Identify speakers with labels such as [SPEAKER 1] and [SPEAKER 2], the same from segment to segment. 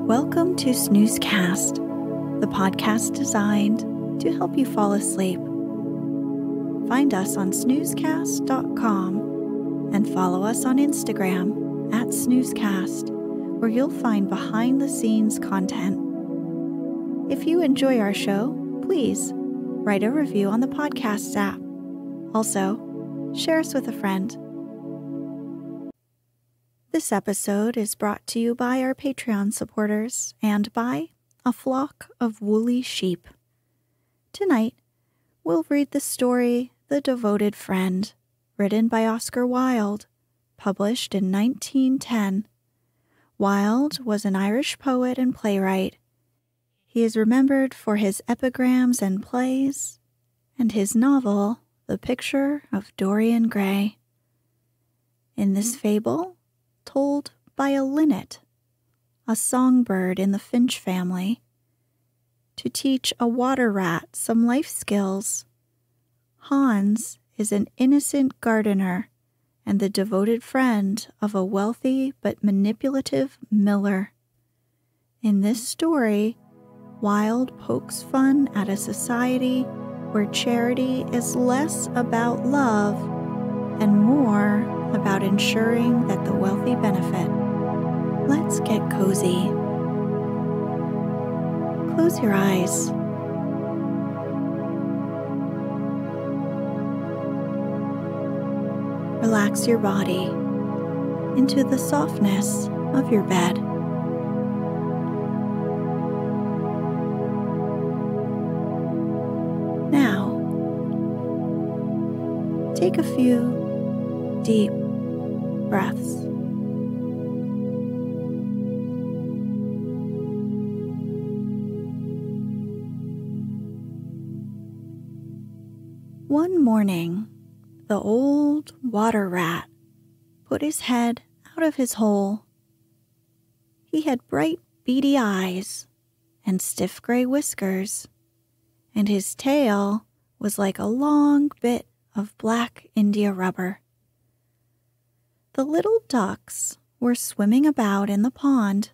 [SPEAKER 1] Welcome to Snoozecast, the podcast designed to help you fall asleep. Find us on snoozecast.com and follow us on Instagram at Snoozecast, where you'll find behind-the-scenes content. If you enjoy our show, please write a review on the podcast app. Also, share us with a friend. This episode is brought to you by our Patreon supporters and by a flock of woolly sheep. Tonight, we'll read the story The Devoted Friend, written by Oscar Wilde, published in 1910. Wilde was an Irish poet and playwright. He is remembered for his epigrams and plays, and his novel, The Picture of Dorian Gray. In this fable, told by a linnet, a songbird in the finch family, to teach a water rat some life skills, Hans is an innocent gardener and the devoted friend of a wealthy but manipulative miller. In this story, Wilde pokes fun at a society where charity is less about love and more about ensuring that the wealthy benefit. Let's get cozy. Close your eyes. Relax your body into the softness of your bed. Now, take a few deep breaths. One morning, the old water rat put his head out of his hole. He had bright, beady eyes and stiff gray whiskers, and his tail was like a long bit of black India rubber. The little ducks were swimming about in the pond,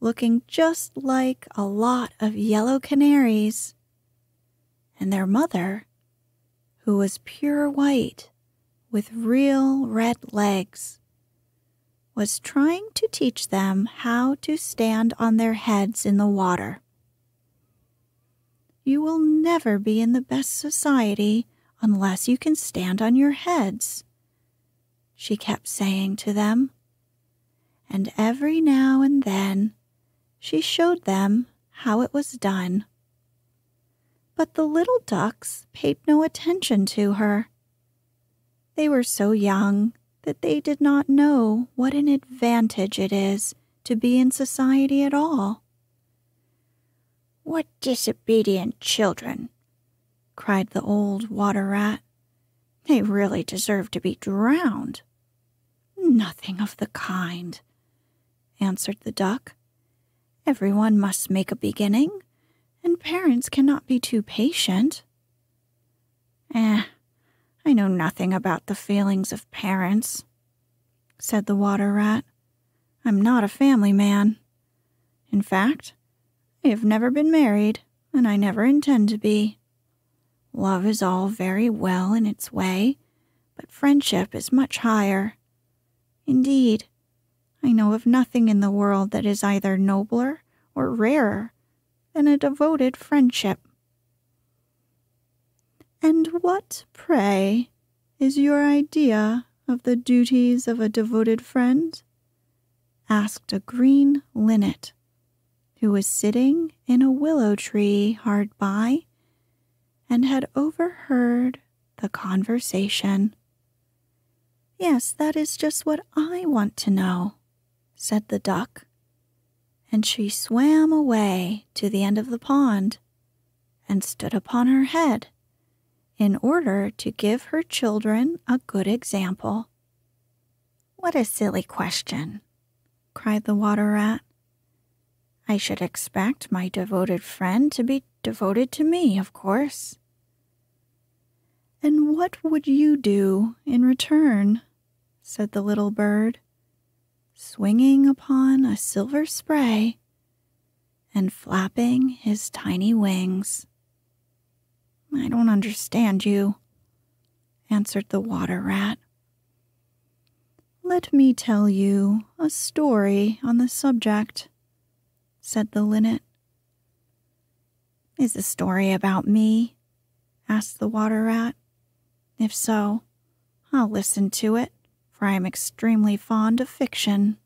[SPEAKER 1] looking just like a lot of yellow canaries, and their mother, who was pure white with real red legs, was trying to teach them how to stand on their heads in the water. You will never be in the best society unless you can stand on your heads, she kept saying to them, and every now and then she showed them how it was done. But the little ducks paid no attention to her. They were so young that they did not know what an advantage it is to be in society at all. "What disobedient children!" cried the old water rat. "They really deserve to be drowned." "Nothing of the kind," answered the duck. "Everyone must make a beginning, and parents cannot be too patient." I know nothing about the feelings of parents," said the water rat. "I'm not a family man. In fact, I have never been married, and I never intend to be. Love is all very well in its way, but friendship is much higher. Indeed, I know of nothing in the world that is either nobler or rarer than a devoted friendship." "And what, pray, is your idea of the duties of a devoted friend?" asked a green linnet, who was sitting in a willow tree hard by and had overheard the conversation. "Yes, that is just what I want to know," said the duck. and she swam away to the end of the pond and stood upon her head in order to give her children a good example. "What a silly question," cried the water rat. "I should expect my devoted friend to be devoted to me, of course." "And what would you do in return?" said the little bird, swinging upon a silver spray and flapping his tiny wings. "I don't understand you," answered the water rat. "Let me tell you a story on the subject," said the linnet. "Is the story about me?" asked the water rat. "If so, I'll listen to it, for I am extremely fond of fiction."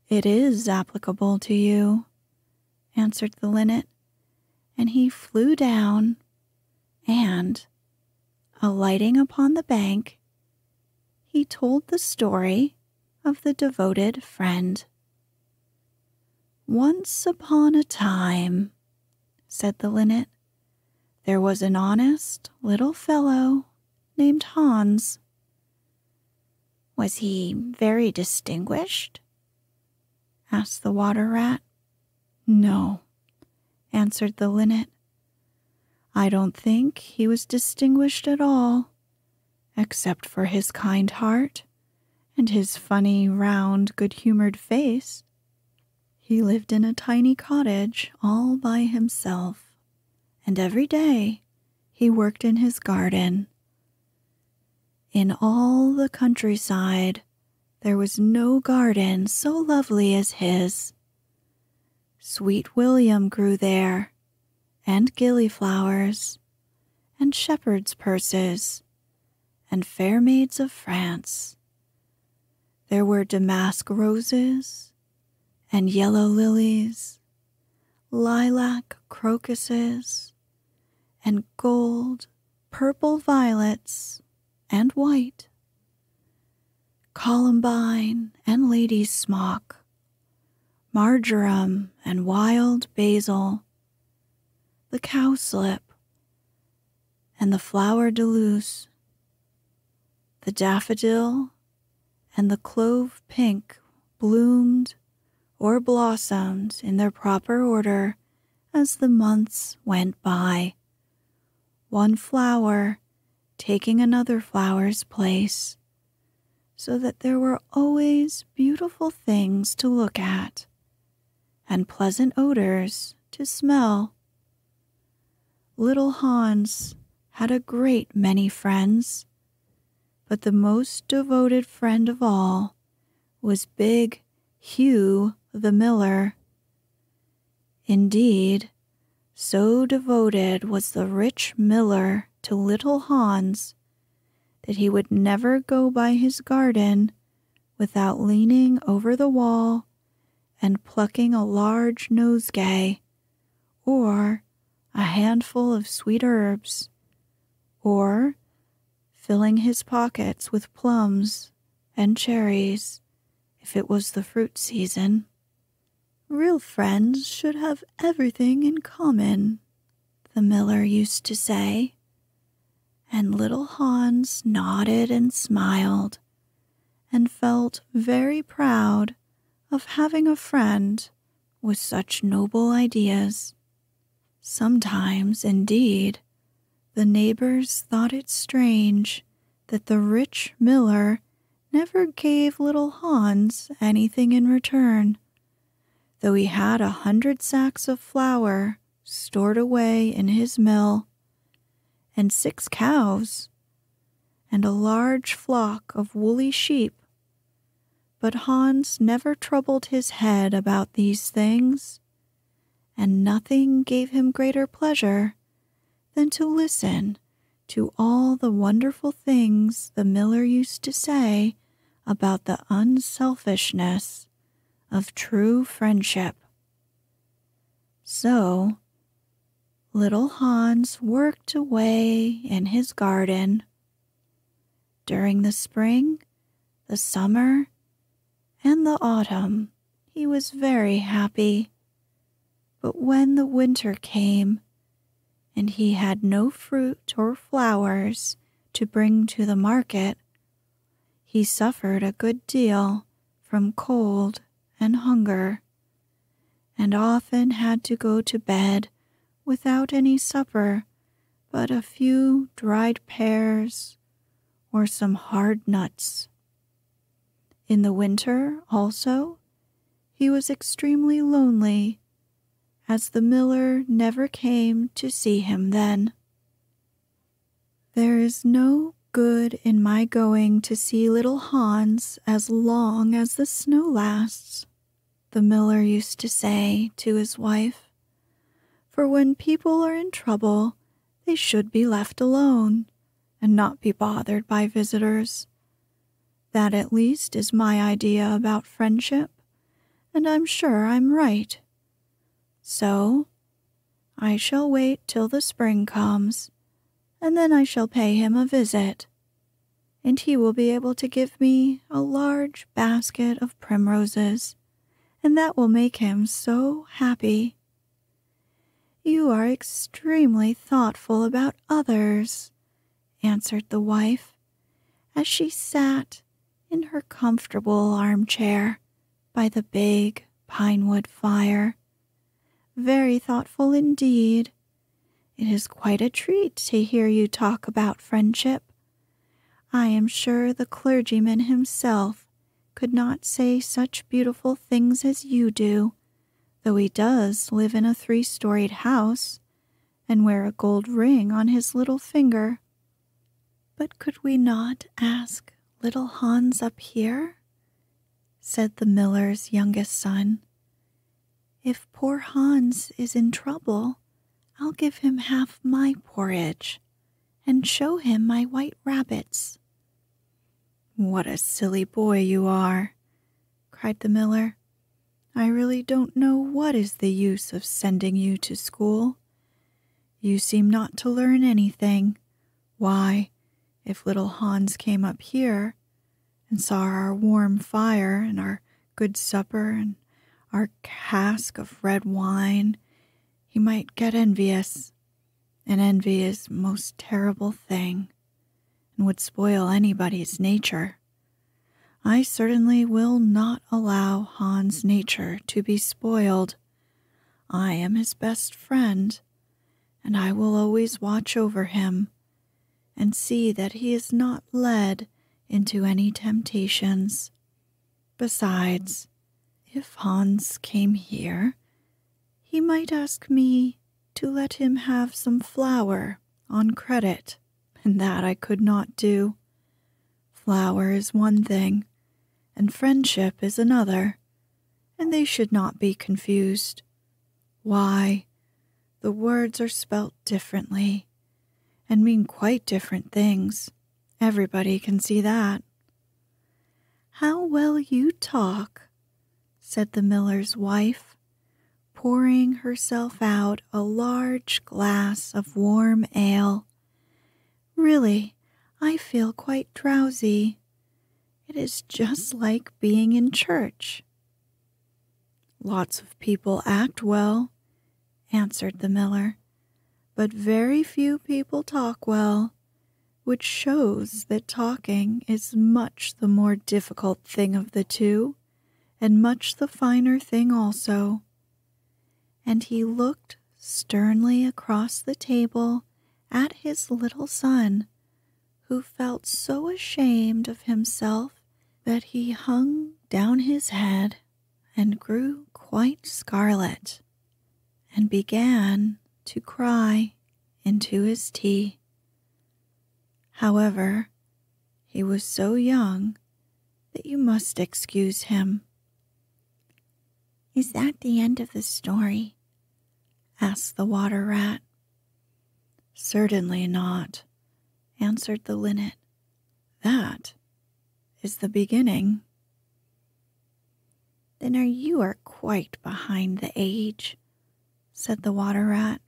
[SPEAKER 1] "It is applicable to you," answered the linnet, and he flew down and, alighting upon the bank, he told the story of the devoted friend. "Once upon a time," said the linnet, "there was an honest little fellow named Hans." "Was he very distinguished?" asked the water rat. "No," answered the linnet. "I don't think he was distinguished at all, except for his kind heart and his funny, round, good-humored face. He lived in a tiny cottage all by himself, and every day he worked in his garden. In all the countryside there was no garden so lovely as his. Sweet William grew there, and gillyflowers, and shepherd's purses, and fair maids of France. There were damask roses, and yellow lilies, lilac crocuses, and gold, purple violets, and white, columbine and lady's smock, marjoram and wild basil, the cowslip, and the flower de luce, the daffodil, and the clove pink bloomed or blossomed in their proper order as the months went by, one flower taking another flower's place, so that there were always beautiful things to look at and pleasant odors to smell. Little Hans had a great many friends, but the most devoted friend of all was big Hugh the miller. Indeed, so devoted was the rich miller to little Hans that he would never go by his garden without leaning over the wall and plucking a large nosegay, or a handful of sweet herbs, or filling his pockets with plums and cherries if it was the fruit season. "Real friends should have everything in common," the miller used to say, and little Hans nodded and smiled and felt very proud of having a friend with such noble ideas. Sometimes, indeed, the neighbors thought it strange that the rich miller never gave little Hans anything in return, though he had 100 sacks of flour stored away in his mill, and 6 cows, and a large flock of woolly sheep. But Hans never troubled his head about these things, and nothing gave him greater pleasure than to listen to all the wonderful things the miller used to say about the unselfishness of true friendship. So, little Hans worked away in his garden. During the spring, the summer, and the autumn, he was very happy. But when the winter came, and he had no fruit or flowers to bring to the market, he suffered a good deal from cold and hunger, and often had to go to bed without any supper but a few dried pears or some hard nuts. In the winter, also, he was extremely lonely, as the miller never came to see him then. "There is no good in my going to see little Hans as long as the snow lasts," the miller used to say to his wife, "for when people are in trouble, they should be left alone and not be bothered by visitors. That at least is my idea about friendship, and I'm sure I'm right. So I shall wait till the spring comes, and then I shall pay him a visit, and he will be able to give me a large basket of primroses, and that will make him so happy." "You are extremely thoughtful about others," answered the wife, as she sat in her comfortable armchair by the big pine-wood fire. "Very thoughtful indeed. It is quite a treat to hear you talk about friendship. I am sure the clergyman himself could not say such beautiful things as you do, though he does live in a 3-storied house and wear a gold ring on his little finger. But could we not ask little Hans up here?" said the miller's youngest son. "If poor Hans is in trouble, I'll give him half my porridge and show him my white rabbits." "What a silly boy you are," cried the miller. "I really don't know what is the use of sending you to school. You seem not to learn anything. Why, if little Hans came up here and saw our warm fire and our good supper and our cask of red wine, he might get envious, and envy is a most terrible thing, and would spoil anybody's nature. I certainly will not allow Hans' nature to be spoiled. I am his best friend, and I will always watch over him and see that he is not led into any temptations. Besides, if Hans came here, he might ask me to let him have some flour on credit, and that I could not do. Flour is one thing, and friendship is another, and they should not be confused. Why, the words are spelt differently, and mean quite different things. Everybody can see that." "How well you talk," said the miller's wife, pouring herself out a large glass of warm ale. "Really, I feel quite drowsy. It is just like being in church." "Lots of people act well," answered the miller, "but very few people talk well, which shows that talking is much the more difficult thing of the two, and much the finer thing also." And he looked sternly across the table at his little son, who felt so ashamed of himself that he hung down his head and grew quite scarlet, and began to cry into his tea. However, he was so young that you must excuse him. "Is that the end of the story?" asked the water rat. "Certainly not," answered the linnet. "That is the beginning." "Then you are quite behind the age," said the water rat.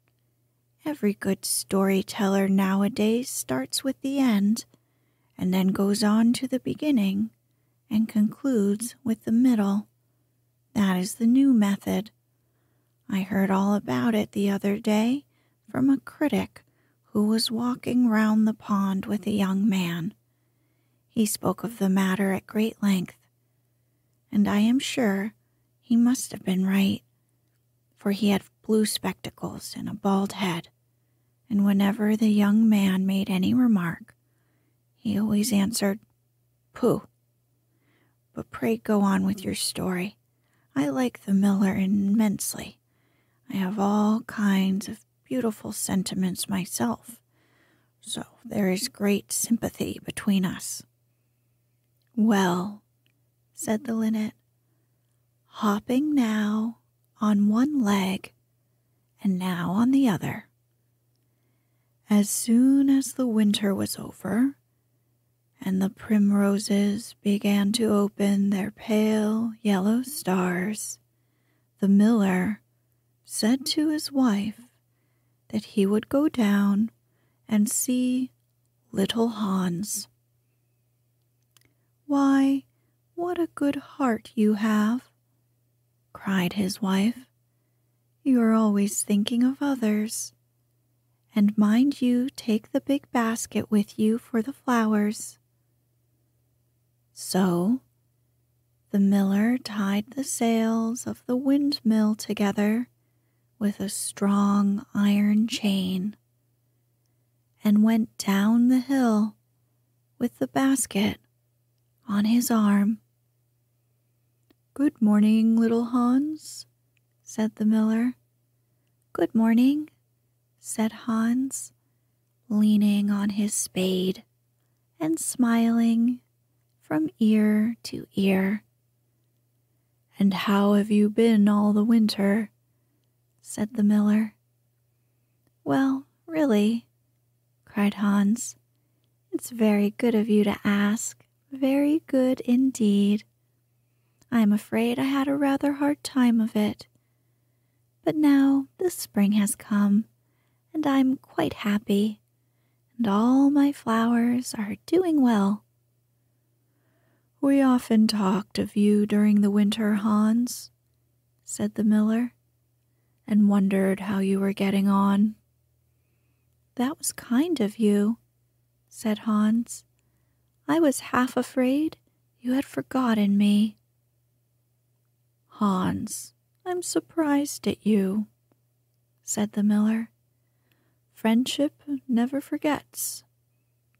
[SPEAKER 1] "Every good storyteller nowadays starts with the end, and then goes on to the beginning, and concludes with the middle. That is the new method. I heard all about it the other day from a critic who was walking round the pond with a young man. He spoke of the matter at great length, and I am sure he must have been right, for he had blue spectacles and a bald head, and whenever the young man made any remark, he always answered, "Pooh! But pray go on with your story. I like the miller immensely. I have all kinds of beautiful sentiments myself, so there is great sympathy between us." "Well," said the linnet, hopping now on one leg and now on the other, as soon as the winter was over and the primroses began to open their pale yellow stars, the miller said to his wife that he would go down and see little Hans. "Why, what a good heart you have," cried his wife. "You are always thinking of others. And mind you take the big basket with you for the flowers." So the miller tied the sails of the windmill together with a strong iron chain, and went down the hill with the basket on his arm. "Good morning, little Hans," said the miller. "Good morning," said Hans, leaning on his spade and smiling from ear to ear. "And how have you been all the winter?" said the miller. "Well, really," cried Hans, "it's very good of you to ask, very good indeed. I'm afraid I had a rather hard time of it. But now the spring has come, and I'm quite happy, and all my flowers are doing well." "We often talked of you during the winter, Hans," said the miller, "and wondered how you were getting on." "That was kind of you," said Hans. "I was half afraid you had forgotten me." "Hans, I'm surprised at you," said the miller. "Friendship never forgets.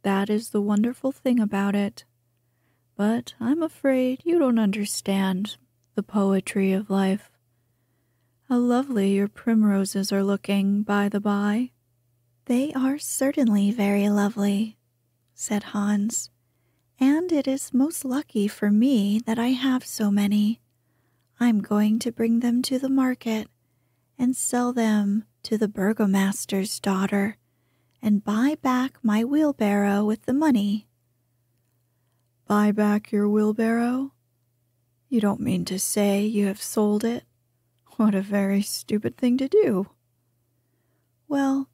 [SPEAKER 1] That is the wonderful thing about it. But I'm afraid you don't understand the poetry of life. How lovely your primroses are looking, by the by." "They are certainly very lovely," said Hans, "and it is most lucky for me that I have so many. I'm going to bring them to the market and sell them to the burgomaster's daughter and buy back my wheelbarrow with the money." "Buy back your wheelbarrow? You don't mean to say you have sold it? What a very stupid thing to do." "Well,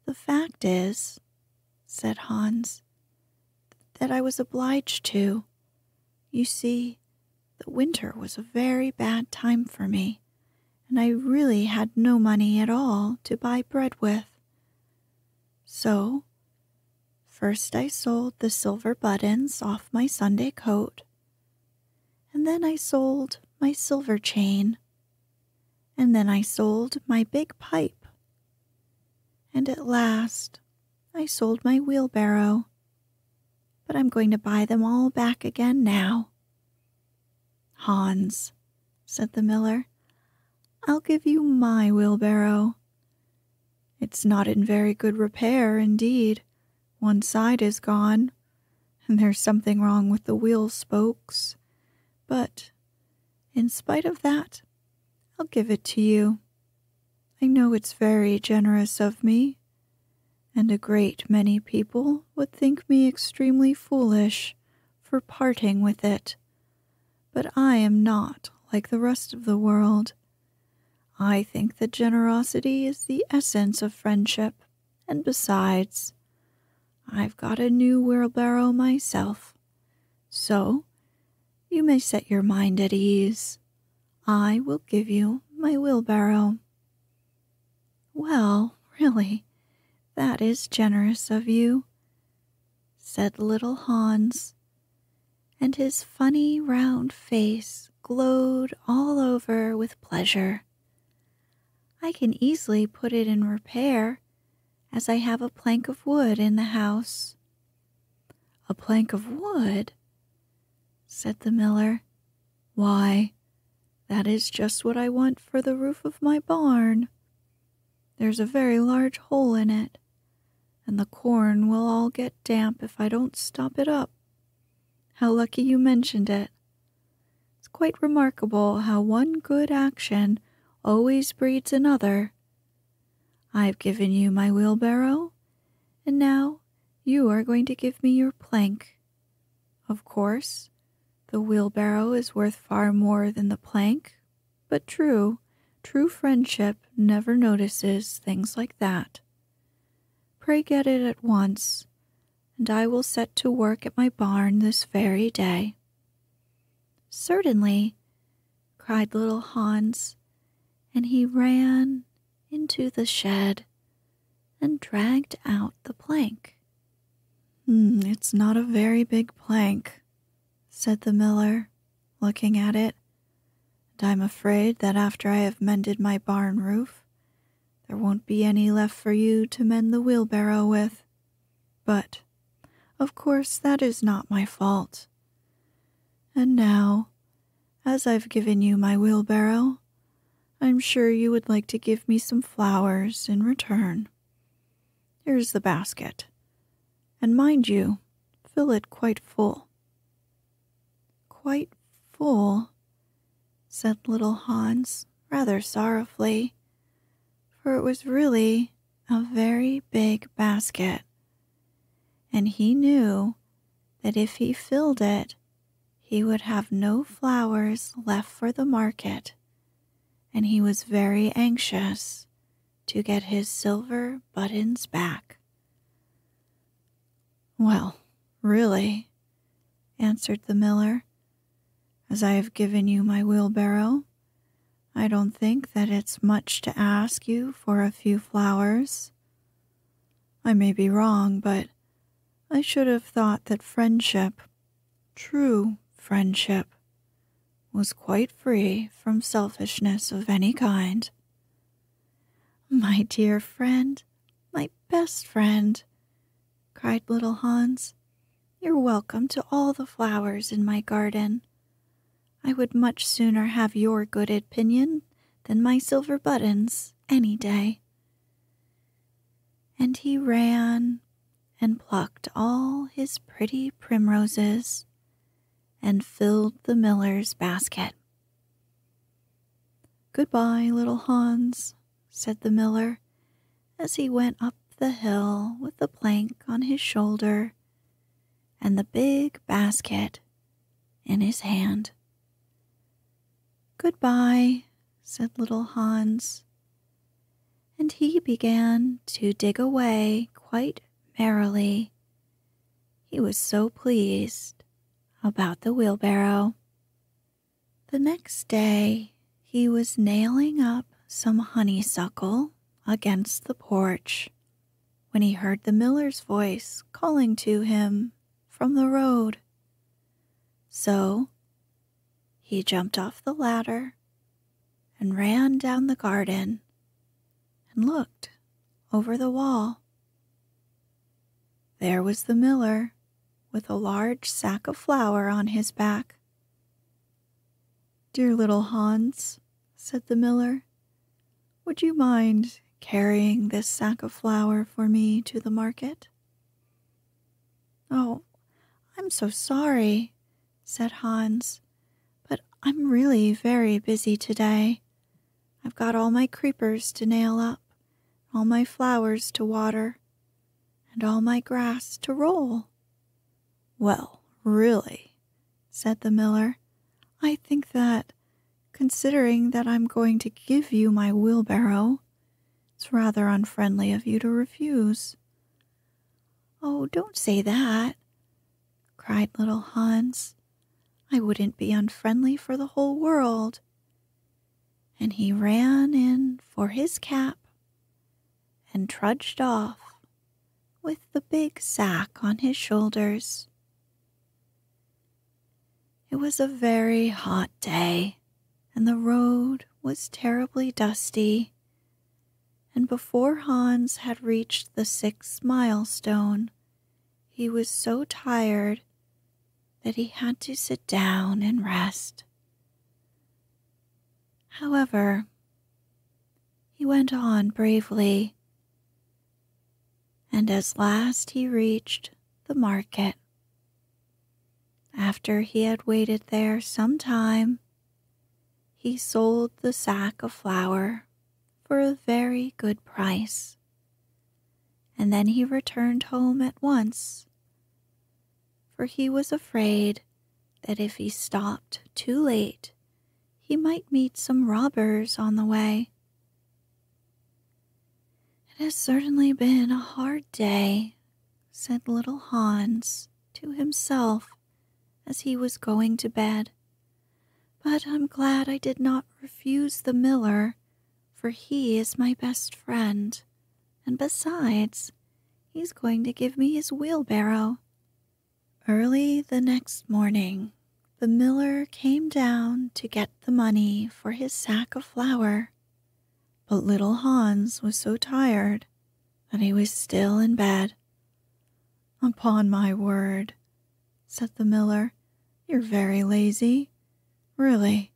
[SPEAKER 1] the fact is," said Hans, "that I was obliged to. You see, the winter was a very bad time for me, and I really had no money at all to buy bread with. So, first I sold the silver buttons off my Sunday coat, and then I sold my silver chain, and then I sold my big pipe, and at last I sold my wheelbarrow, but I'm going to buy them all back again now." "Hans," said the miller, "I'll give you my wheelbarrow. It's not in very good repair indeed. One side is gone, and there's something wrong with the wheel spokes. But, in spite of that, I'll give it to you. I know it's very generous of me, and a great many people would think me extremely foolish for parting with it. But I am not like the rest of the world. I think that generosity is the essence of friendship, and besides, I've got a new wheelbarrow myself, so you may set your mind at ease. I will give you my wheelbarrow." "Well, really, that is generous of you," said little Hans, and his funny round face glowed all over with pleasure. "I can easily put it in repair, as I have a plank of wood in the house." "A plank of wood?" said the miller. "Why, that is just what I want for the roof of my barn. There's a very large hole in it, and the corn will all get damp if I don't stop it up. How lucky you mentioned it. It's quite remarkable how one good action always breeds another. I've given you my wheelbarrow, and now you are going to give me your plank. Of course, the wheelbarrow is worth far more than the plank, but true friendship never notices things like that. Pray get it at once, and I will set to work at my barn this very day." "Certainly," cried little Hans, and he ran into the shed and dragged out the plank. "It's not a very big plank," said the miller, looking at it, "and I'm afraid that after I have mended my barn roof, there won't be any left for you to mend the wheelbarrow with. But, of course, that is not my fault. And now, as I've given you my wheelbarrow, I'm sure you would like to give me some flowers in return. Here's the basket, and mind you, fill it quite full." "Quite full," said little Hans, rather sorrowfully, for it was really a very big basket, and he knew that if he filled it, he would have no flowers left for the market, and he was very anxious to get his silver buttons back. "Well, really," answered the miller, "as I have given you my wheelbarrow, I don't think that it's much to ask you for a few flowers. I may be wrong, but I should have thought that friendship, true friendship, was quite free from selfishness of any kind." "My dear friend, my best friend," cried little Hans, "you're welcome to all the flowers in my garden. I would much sooner have your good opinion than my silver buttons any day." And he ran and plucked all his pretty primroses and filled the miller's basket. "Goodbye, little Hans," said the miller, as he went up the hill with the plank on his shoulder and the big basket in his hand. "Goodbye," said little Hans, and he began to dig away quite merrily. He was so pleased about the wheelbarrow. The next day he was nailing up some honeysuckle against the porch when he heard the miller's voice calling to him from the road. So he jumped off the ladder and ran down the garden and looked over the wall. There was the miller with a large sack of flour on his back. "Dear little Hans," said the miller, "would you mind carrying this sack of flour for me to the market?" "Oh, I'm so sorry," said Hans, "but I'm really very busy today. I've got all my creepers to nail up, all my flowers to water, and all my grass to roll." "Well, really," said the miller, "I think that, considering that I'm going to give you my wheelbarrow, it's rather unfriendly of you to refuse." "Oh, don't say that," cried little Hans. "I wouldn't be unfriendly for the whole world. and he ran in for his cap and trudged off with the big sack on his shoulders. It was a very hot day, and the road was terribly dusty, and before Hans had reached the 6th milestone, he was so tired that he had to sit down and rest. However, he went on bravely, and at last he reached the market. After he had waited there some time, he sold the sack of flour for a very good price, and then he returned home at once, for he was afraid that if he stopped too late, he might meet some robbers on the way. "It has certainly been a hard day," said little Hans to himself as he was going to bed, "but I'm glad I did not refuse the miller, for he is my best friend, and besides, he's going to give me his wheelbarrow." Early the next morning, the miller came down to get the money for his sack of flour, but little Hans was so tired that he was still in bed. "Upon my word," said the miller, "you're very lazy. Really,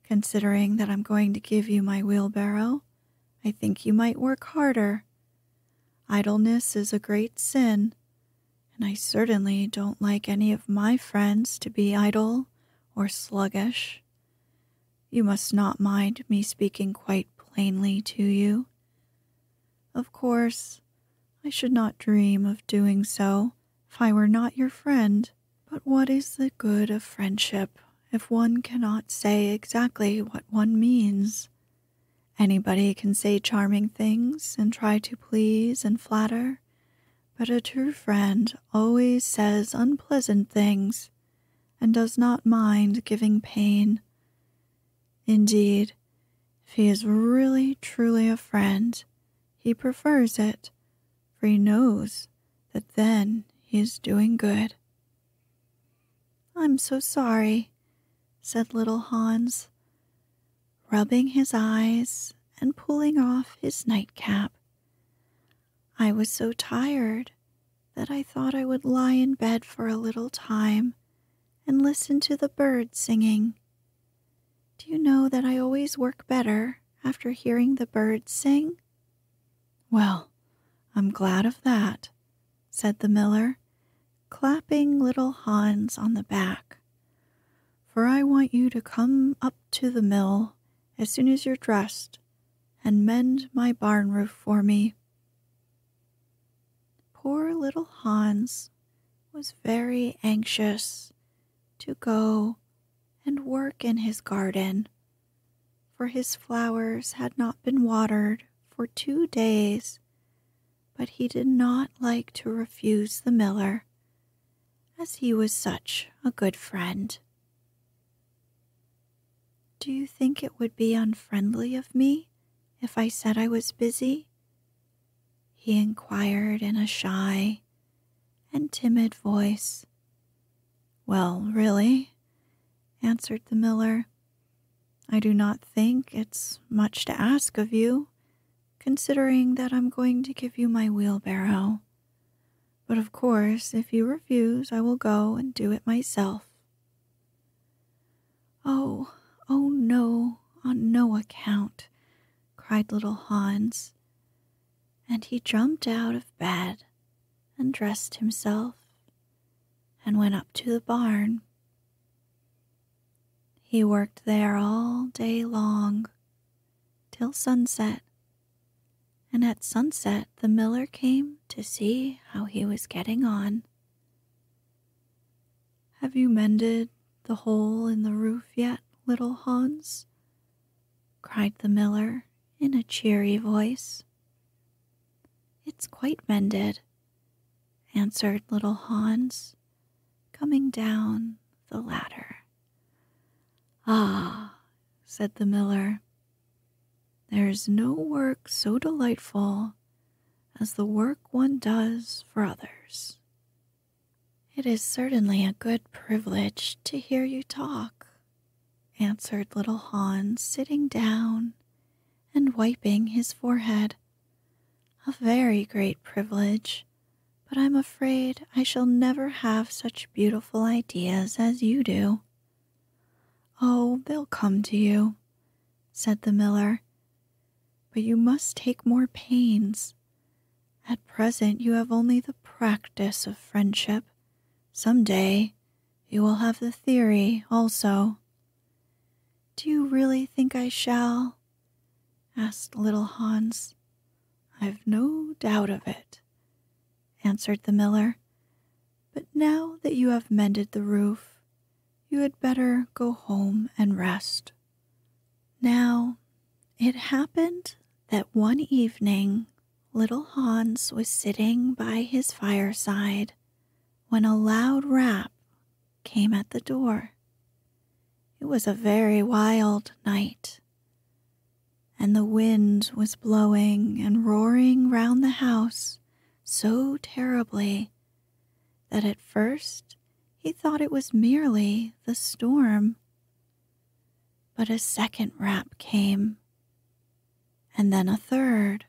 [SPEAKER 1] considering that I'm going to give you my wheelbarrow, I think you might work harder. Idleness is a great sin, and I certainly don't like any of my friends to be idle or sluggish. You must not mind me speaking quite plainly to you. Of course, I should not dream of doing so if I were not your friend, but what is the good of friendship if one cannot say exactly what one means? Anybody can say charming things and try to please and flatter, but a true friend always says unpleasant things and does not mind giving pain. Indeed, if he is really truly a friend, he prefers it, for he knows that then he is doing good." "I'm so sorry," said little Hans, rubbing his eyes and pulling off his nightcap. "I was so tired that I thought I would lie in bed for a little time and listen to the birds singing. Do you know that I always work better after hearing the birds sing?" "Well, I'm glad of that," said the miller, clapping little Hans on the back, "for I want you to come up to the mill as soon as you're dressed and mend my barn roof for me." Poor little Hans was very anxious to go and work in his garden, for his flowers had not been watered for 2 days, but he did not like to refuse the miller, as he was such a good friend. "Do you think it would be unfriendly of me if I said I was busy?" he inquired in a shy and timid voice. "Well, really," answered the miller, "I do not think it's much to ask of you, considering that I'm going to give you my wheelbarrow. But of course, if you refuse, I will go and do it myself." Oh no, on no account," cried little Hans, and he jumped out of bed and dressed himself and went up to the barn. He worked there all day long, till sunset, and at sunset the miller came to see how he was getting on. "Have you mended the hole in the roof yet, little Hans?" cried the miller in a cheery voice. "It's quite mended," answered little Hans, coming down the ladder. "Ah," said the miller, There is no work so delightful as the work one does for others. It is certainly a good privilege to hear you talk, answered little Hans, sitting down and wiping his forehead. A very great privilege, but I'm afraid I shall never have such beautiful ideas as you do. Oh, they'll come to you, said the miller, but you must take more pains. At present you have only the practice of friendship. Some day you will have the theory also. Do you really think I shall? Asked little Hans. I've no doubt of it, answered the miller. But now that you have mended the roof, you had better go home and rest. Now, it happened that one evening little Hans was sitting by his fireside when a loud rap came at the door. It was a very wild night, and the wind was blowing and roaring round the house so terribly that at first he thought it was merely the storm. But a second rap came, and then a third,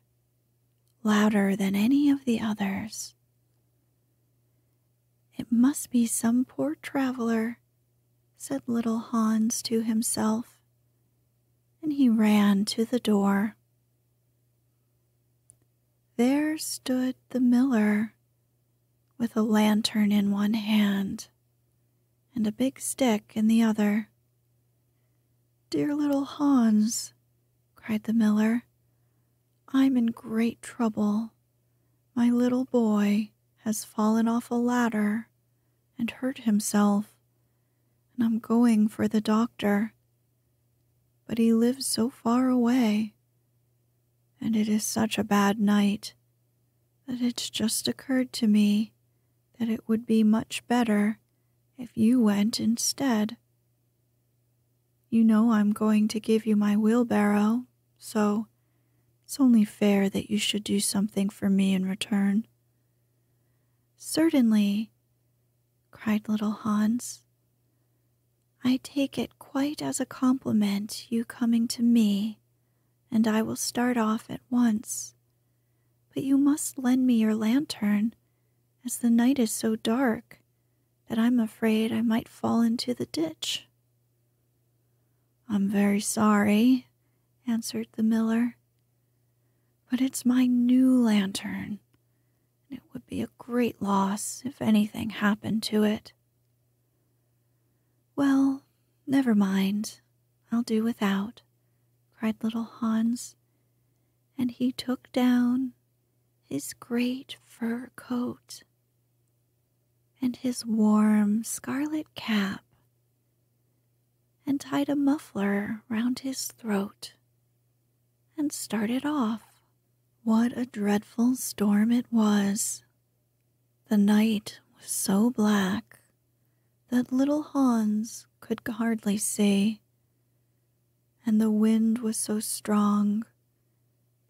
[SPEAKER 1] louder than any of the others. It must be some poor traveler, said little Hans to himself, and he ran to the door. There stood the miller, with a lantern in one hand and a big stick in the other. Dear little Hans, cried the miller, I'm in great trouble. My little boy has fallen off a ladder and hurt himself, and I'm going for the doctor. But he lives so far away, and it is such a bad night that it's just occurred to me that it would be much better if you went instead. You know I'm going to give you my wheelbarrow, so it's only fair that you should do something for me in return. Certainly, cried little Hans. I take it quite as a compliment, you coming to me, and I will start off at once. But you must lend me your lantern, as the night is so dark that I'm afraid I might fall into the ditch. I'm very sorry, answered the miller, but it's my new lantern, and it would be a great loss if anything happened to it. Well, never mind, I'll do without, cried little Hans, and he took down his great fur coat and his warm scarlet cap and tied a muffler round his throat and started off. What a dreadful storm it was! The night was so black that little Hans could hardly see, and the wind was so strong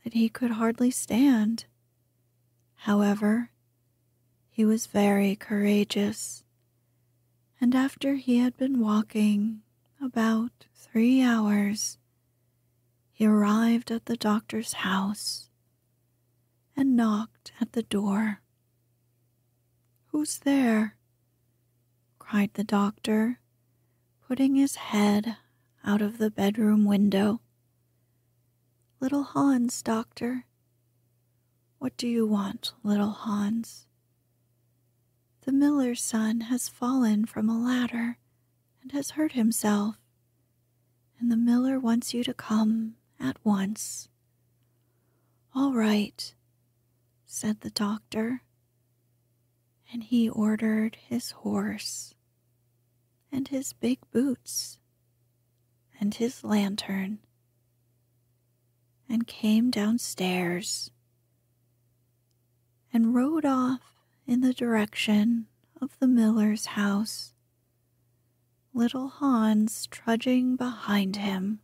[SPEAKER 1] that he could hardly stand. However, he was very courageous, and after he had been walking about 3 hours, he arrived at the doctor's house and knocked at the door. Who's there? Cried the doctor, putting his head out of the bedroom window. Little Hans, doctor. What do you want, little Hans? The miller's son has fallen from a ladder and has hurt himself, and the miller wants you to come at once. All right, said the doctor, and he ordered his horse and his big boots and his lantern and came downstairs and rode off in the direction of the miller's house, little Hans trudging behind him.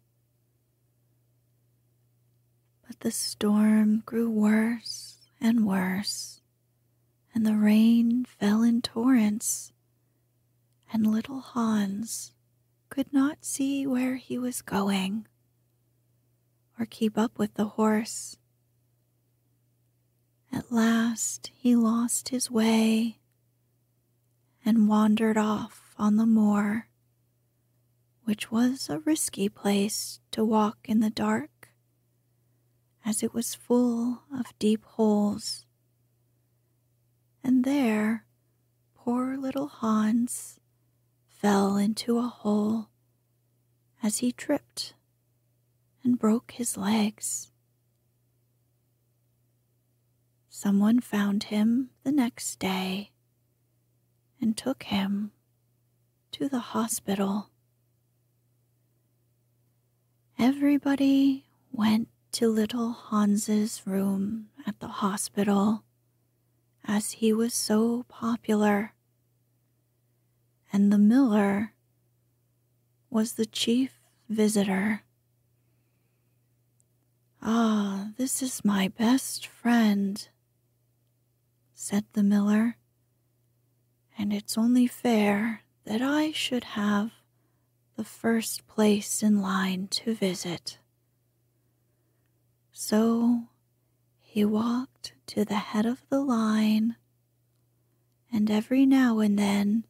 [SPEAKER 1] But the storm grew worse and worse, and the rain fell in torrents, and little Hans could not see where he was going or keep up with the horse. At last he lost his way and wandered off on the moor, which was a risky place to walk in the dark, as it was full of deep holes. And there poor little Hans fell into a hole as he tripped and broke his legs. Someone found him the next day and took him to the hospital. Everybody went to little Hans's room at the hospital, as he was so popular, and the miller was the chief visitor. "Ah, this is my best friend," said the miller, "and it's only fair that I should have the first place in line to visit." So he walked to the head of the line, and every now and then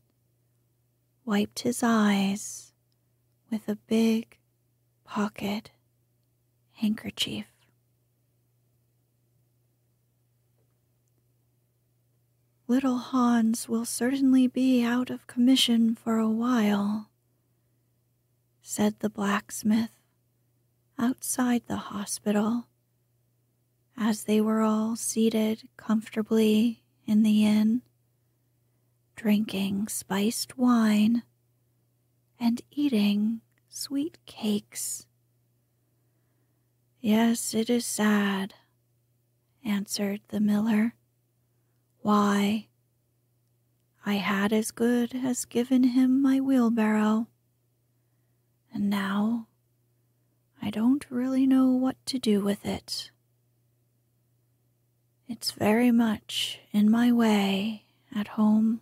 [SPEAKER 1] wiped his eyes with a big pocket handkerchief. "Little Hans will certainly be out of commission for a while," said the blacksmith outside the hospital, as they were all seated comfortably in the inn, drinking spiced wine and eating sweet cakes. "Yes, it is sad," answered the miller. "Why, I had as good as given him my wheelbarrow, and now I don't really know what to do with it. It's very much in my way at home,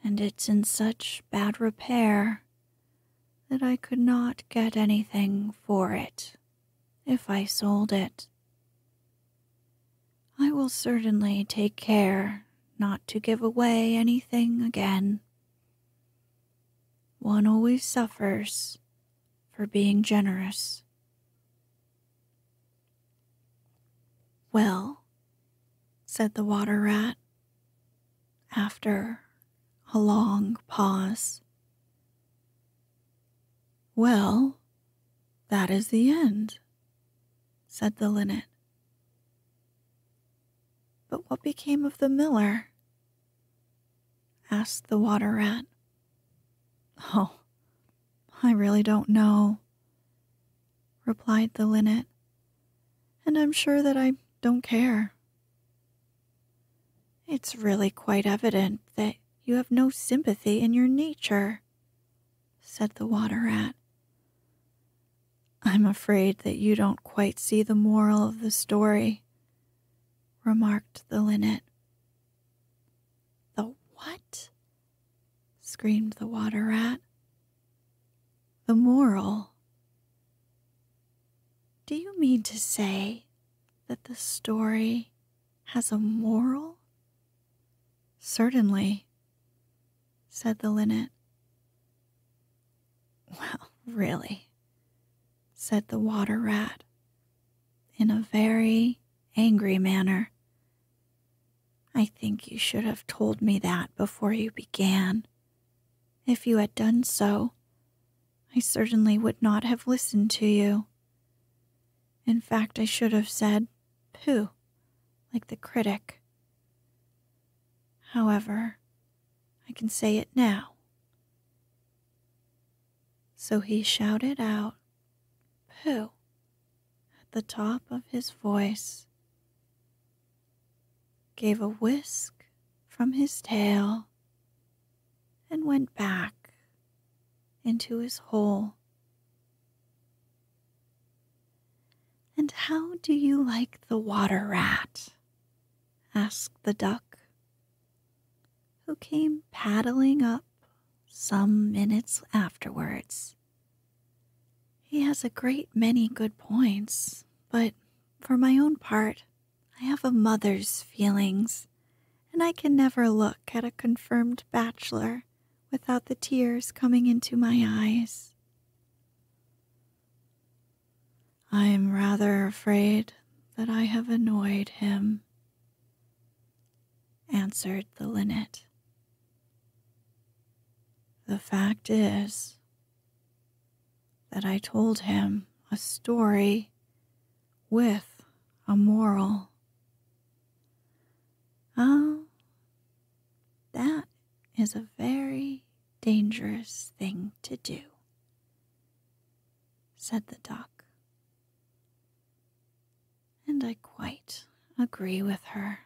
[SPEAKER 1] and it's in such bad repair that I could not get anything for it if I sold it. I will certainly take care not to give away anything again. One always suffers for being generous." "Well," said the water rat, after a long pause. "Well, that is the end," said the linnet. "But what became of the miller?" asked the water rat. "Oh, I really don't know," replied the linnet, "and I'm sure that I don't care." "It's really quite evident that you have no sympathy in your nature," said the water rat. "I'm afraid that you don't quite see the moral of the story," remarked the linnet. "The what?" screamed the water rat. "The moral. Do you mean to say that the story has a moral?" "Certainly," said the linnet. "Well, really," said the water rat in a very angry manner, "I think you should have told me that before you began. If you had done so, I certainly would not have listened to you. In fact, I should have said, 'Pooh,' like the critic. However, I can say it now." So he shouted out, "Pooh," at the top of his voice, gave a whisk from his tail, and went back into his hole. And how do you like the water rat?" asked the duck, who came paddling up some minutes afterwards. "He has a great many good points, but for my own part, I have a mother's feelings, and I can never look at a confirmed bachelor without the tears coming into my eyes." "I am rather afraid that I have annoyed him," answered the linnet. "The fact is that I told him a story with a moral." "Oh, that is a very dangerous thing to do," said the duck. "And I quite agree with her."